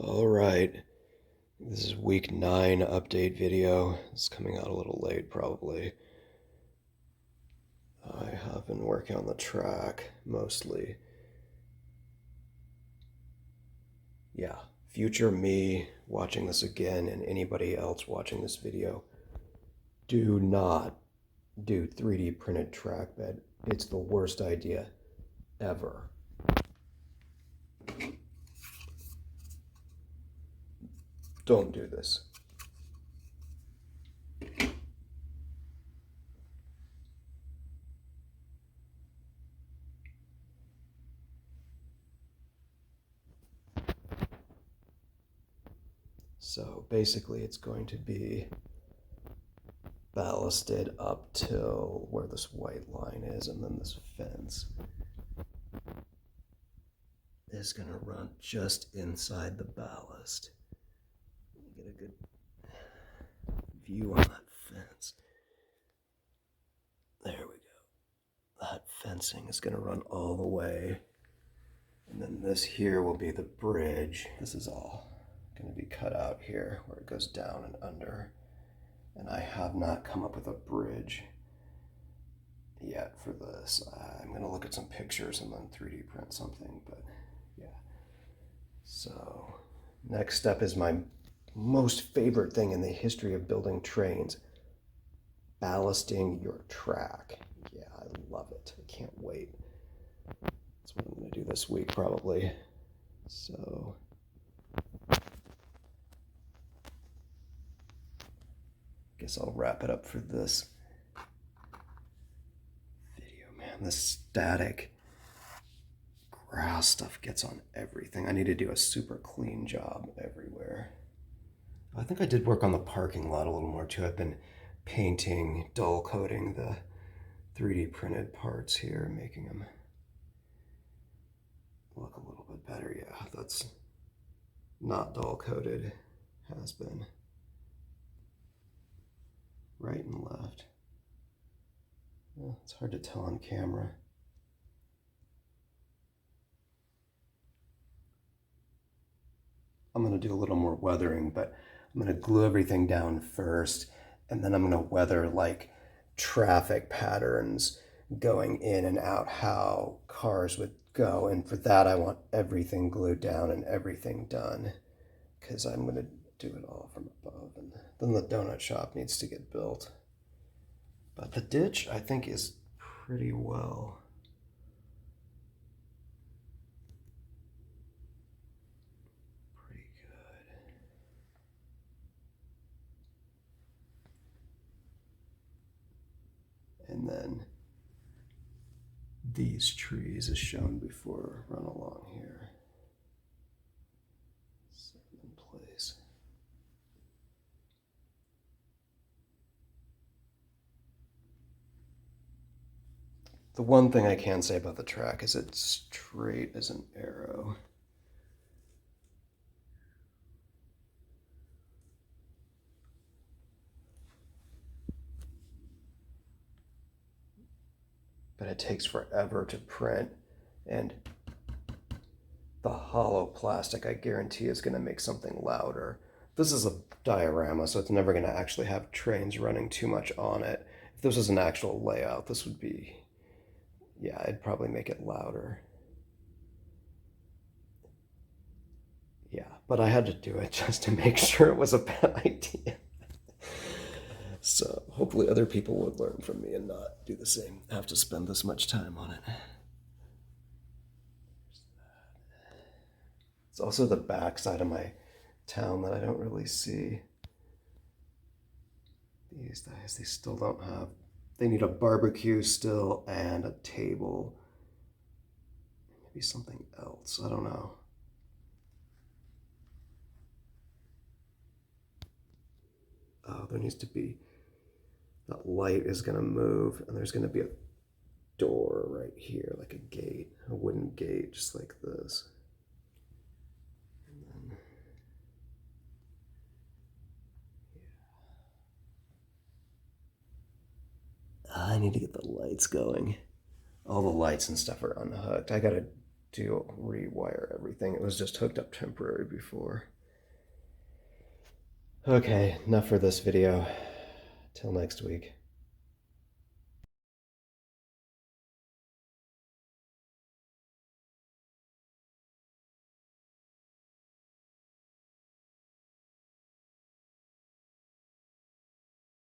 All right, this is week 9 update video. It's coming out a little late, probably. I have been working on the track mostly. Yeah, future me watching this again and anybody else watching this video, do not do 3D printed track bed. It's the worst idea ever. Don't do this. So basically, it's going to be ballasted up till where this white line is, and then this fence is going to run just inside the ballast. Get a good view on that fence. There we go. That fencing is going to run all the way. And then this here will be the bridge. This is all going to be cut out here where it goes down and under. And I have not come up with a bridge yet for this. I'm going to look at some pictures and then 3D print something, but yeah. So next step is my most favorite thing in the history of building trains: ballasting your track. Yeah, I love it. I can't wait. That's what I'm going to do this week, probably. So guess I'll wrap it up for this video. Man, the static grass stuff gets on everything. I need to do a super clean job everywhere. I think I did work on the parking lot a little more too. I've been painting, dull coating the 3D printed parts here, making them look a little bit better. Yeah, that's not dull coated, has been. Right and left. Well, it's hard to tell on camera. I'm going to do a little more weathering, but I'm going to glue everything down first, and then I'm going to weather like traffic patterns going in and out, how cars would go. And for that, I want everything glued down and everything done, because I'm going to do it all from above. And then the donut shop needs to get built. But the ditch, I think, is pretty well. Pretty good. And then these trees, as shown before, run along here. Set them in place. The one thing I can say about the track is it's straight as an arrow. But it takes forever to print, and the hollow plastic, I guarantee, is going to make something louder. This is a diorama, so it's never going to actually have trains running too much on it. If this was an actual layout, this would be, yeah, I'd probably make it louder. Yeah, but I had to do it just to make sure it was a bad idea. So hopefully other people would learn from me and not do the same, have to spend this much time on it. It's also the back side of my town that I don't really see. These guys, they still don't have, they need a barbecue still and a table. Maybe something else, I don't know. Oh, there needs to be, that light is gonna move, and there's gonna be a door right here, like a gate, a wooden gate, just like this. And then, yeah. I need to get the lights going. All the lights and stuff are unhooked. I gotta to rewire everything. It was just hooked up temporary before. Okay, enough for this video. Till next week.